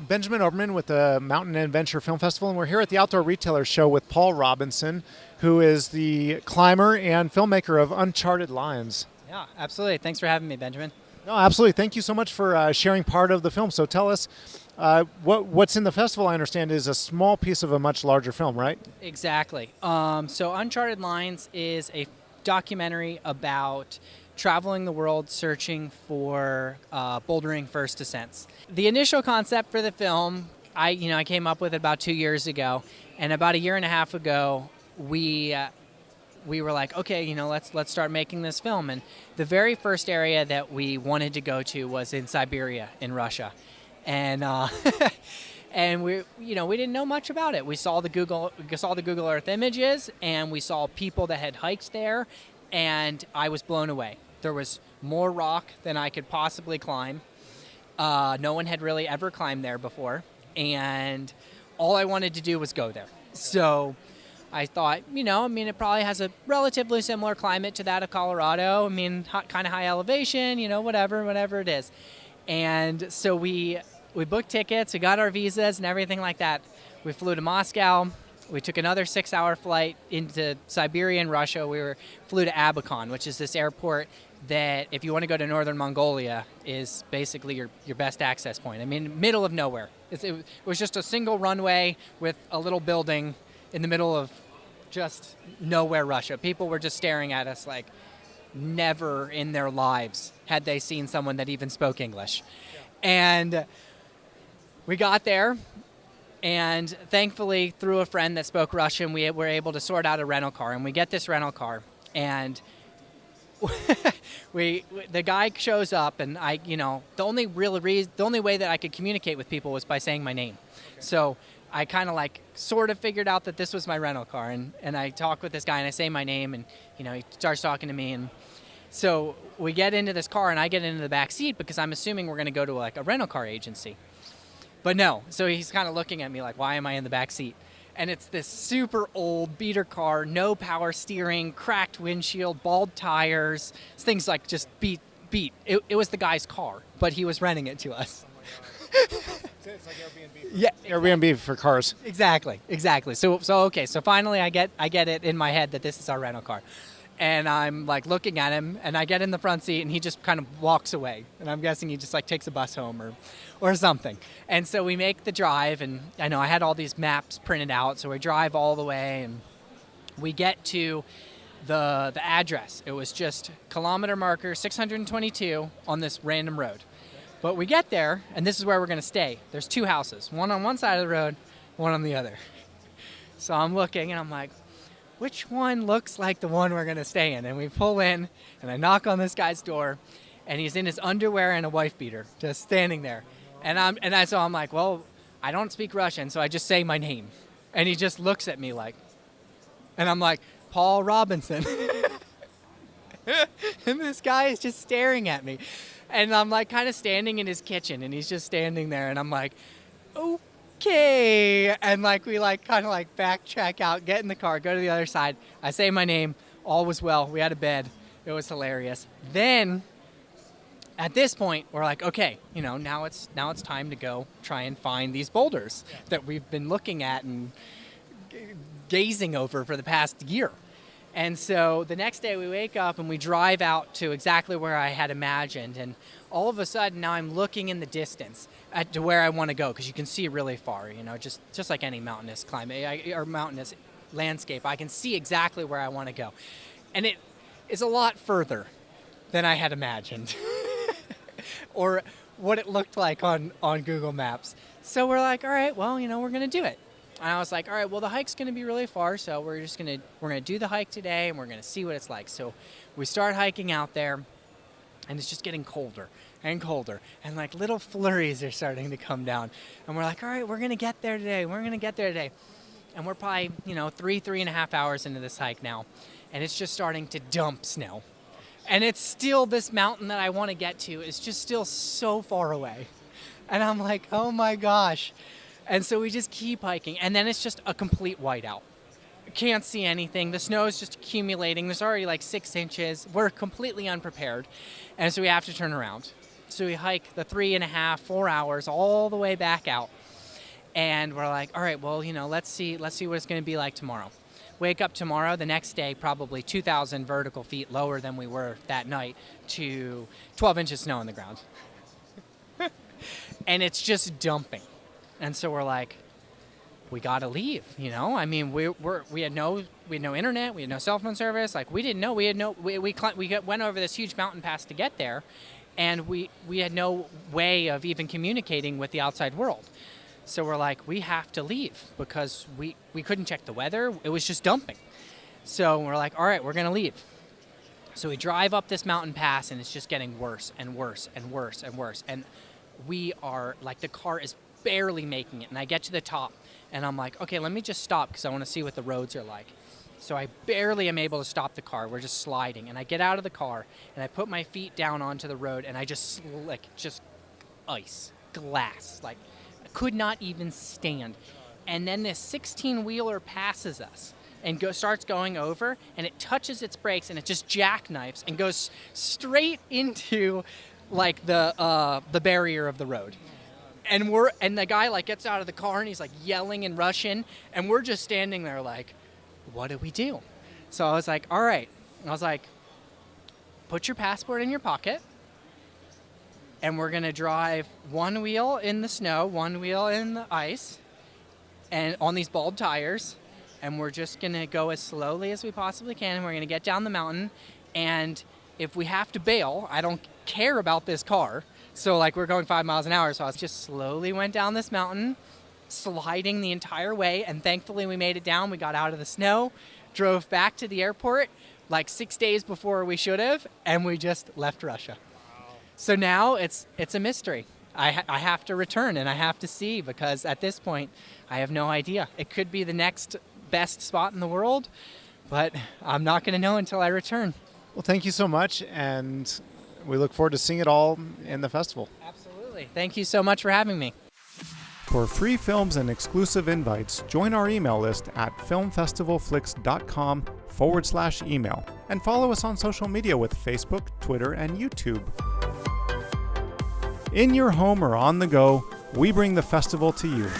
Benjamin Oberman with the Mountain Adventure Film Festival, and we're here at the Outdoor Retailer Show with Paul Robinson, who is the climber and filmmaker of Uncharted Lines. Yeah, absolutely. Thanks for having me, Benjamin. No, absolutely. Thank you so much for sharing part of the film. So tell us, what's in the festival, I understand, is a small piece of a much larger film, right? Exactly. So Uncharted Lines is a documentary about traveling the world searching for bouldering first ascents. The initial concept for the film, I came up with it about 2 years ago, and about a year and a half ago, we were like, okay, let's start making this film. And the very first area that we wanted to go to was in Siberia, in Russia, and and we didn't know much about it. We saw the Google Earth images, and we saw people that had hiked there, and I was blown away. There was more rock than I could possibly climb. No one had really ever climbed there before, and all I wanted to do was go there. So I thought, it probably has a relatively similar climate to that of Colorado. Kind of high elevation, whatever it is. And so we booked tickets, we got our visas and everything like that. We flew to Moscow. We took another 6-hour flight into Siberia and Russia. Flew to Abakan, which is this airport that, if you want to go to northern Mongolia, is basically your best access point. Middle of nowhere. It was just a single runway with a little building in the middle of just nowhere, Russia. People were just staring at us like never in their lives had they seen someone that even spoke English. Yeah. And we got there, and thankfully, through a friend that spoke Russian, we were able to sort out a rental car. And we get this rental car, and the guy shows up, and the only way that I could communicate with people was by saying my name. Okay. So I kind of sort of figured out that this was my rental car, and I talk with this guy, and I say my name, and he starts talking to me, and so we get into this car, and I get into the back seat because I'm assuming we're going to go to a rental car agency. But no, so he's kind of looking at me like, why am I in the back seat? And it's this super old beater car, no power steering, cracked windshield, bald tires, things just beat. It was the guy's car, but he was renting it to us. It's like Airbnb. Yeah, Airbnb for cars. Exactly. So okay. So finally, I get it in my head that this is our rental car, and I'm looking at him, and I get in the front seat, and he just kind of walks away, and I'm guessing he just takes a bus home or something. And so we make the drive, and I know I had all these maps printed out, so we drive all the way, and we get to the address. It was just kilometer marker 622 on this random road. But we get there, and this is where we're going to stay. There's 2 houses, one on one side of the road, one on the other. So I'm looking, and I'm like, which one looks like the one we're going to stay in? And we pull in, and I knock on this guy's door, and he's in his underwear and a wife beater, just standing there. So I'm like, well, I don't speak Russian, so I just say my name. And he just looks at me and I'm like, Paul Robinson. And this guy is just staring at me. And I'm kind of standing in his kitchen, and he's just standing there, and I'm like, okay. And we kind of backtrack out, get in the car, go to the other side. I say my name, all was well. We had a bed. It was hilarious. Then at this point, we're like, okay, now it's time to go try and find these boulders that we've been looking at and gazing over for the past year. And so the next day we wake up and we drive out to exactly where I had imagined. And all of a sudden now I'm looking in the distance to where I want to go, because you can see really far, just like any mountainous climate or mountainous landscape. I can see exactly where I want to go. And it is a lot further than I had imagined or what it looked like on Google Maps. So we're like, all right, well, we're going to do it. And I was like, all right, well, the hike's going to be really far, so we're going to do the hike today, and we're going to see what it's like. So we start hiking out there, and it's just getting colder and colder, and little flurries are starting to come down. And we're like, all right, we're going to get there today. And we're probably, 3.5 hours into this hike now, and it's just starting to dump snow. And it's still this mountain that I want to get to is just still so far away. And I'm like, oh my gosh. And so we just keep hiking, and then it's just a complete whiteout. Can't see anything. The snow is just accumulating. There's already 6 inches. We're completely unprepared, and so we have to turn around. So we hike the 3.5, 4 hours all the way back out. And we're like, all right, well, let's see what it's going to be like tomorrow. Wake up tomorrow, the next day, probably 2,000 vertical feet lower than we were that night, to 12 inches of snow on the ground. And it's just dumping. And so we're like, we got to leave, I mean, we had no internet, we had no cell phone service. Like, we didn't know, we went over this huge mountain pass to get there, and we had no way of even communicating with the outside world. So we're like, we have to leave, because we couldn't check the weather. It was just dumping. So we're like, all right, we're going to leave. So we drive up this mountain pass, and it's just getting worse and worse and worse and worse. And we are like, the car is barely making it. And I get to the top, and I'm like, okay, let me just stop, because I want to see what the roads are like. So I barely am able to stop the car. We're just sliding. And I get out of the car, and I put my feet down onto the road, and I just ice, glass, like, could not even stand. And then this 16-wheeler passes us and starts going over, and it touches its brakes, and it just jackknifes and goes straight into like the barrier of the road. And the guy like gets out of the car, and he's like yelling in Russian, and we're just standing there like, what do we do? So I was like, all right. I was like, put your passport in your pocket, and we're going to drive one wheel in the snow, one wheel in the ice, and on these bald tires, and we're just going to go as slowly as we possibly can, and we're going to get down the mountain, and if we have to bail, I don't care about this car. So, like, we're going 5 miles an hour, so I just slowly went down this mountain, sliding the entire way, and thankfully we made it down. We got out of the snow, drove back to the airport like 6 days before we should have, and we just left Russia. So now it's a mystery. I have to return, and I have to see, because at this point I have no idea. It could be the next best spot in the world, but I'm not going to know until I return. Well, thank you so much, and we look forward to seeing it all in the festival. Absolutely. Thank you so much for having me. For free films and exclusive invites, join our email list at filmfestivalflix.com/email, and follow us on social media with Facebook, Twitter, and YouTube. In your home or on the go, we bring the festival to you.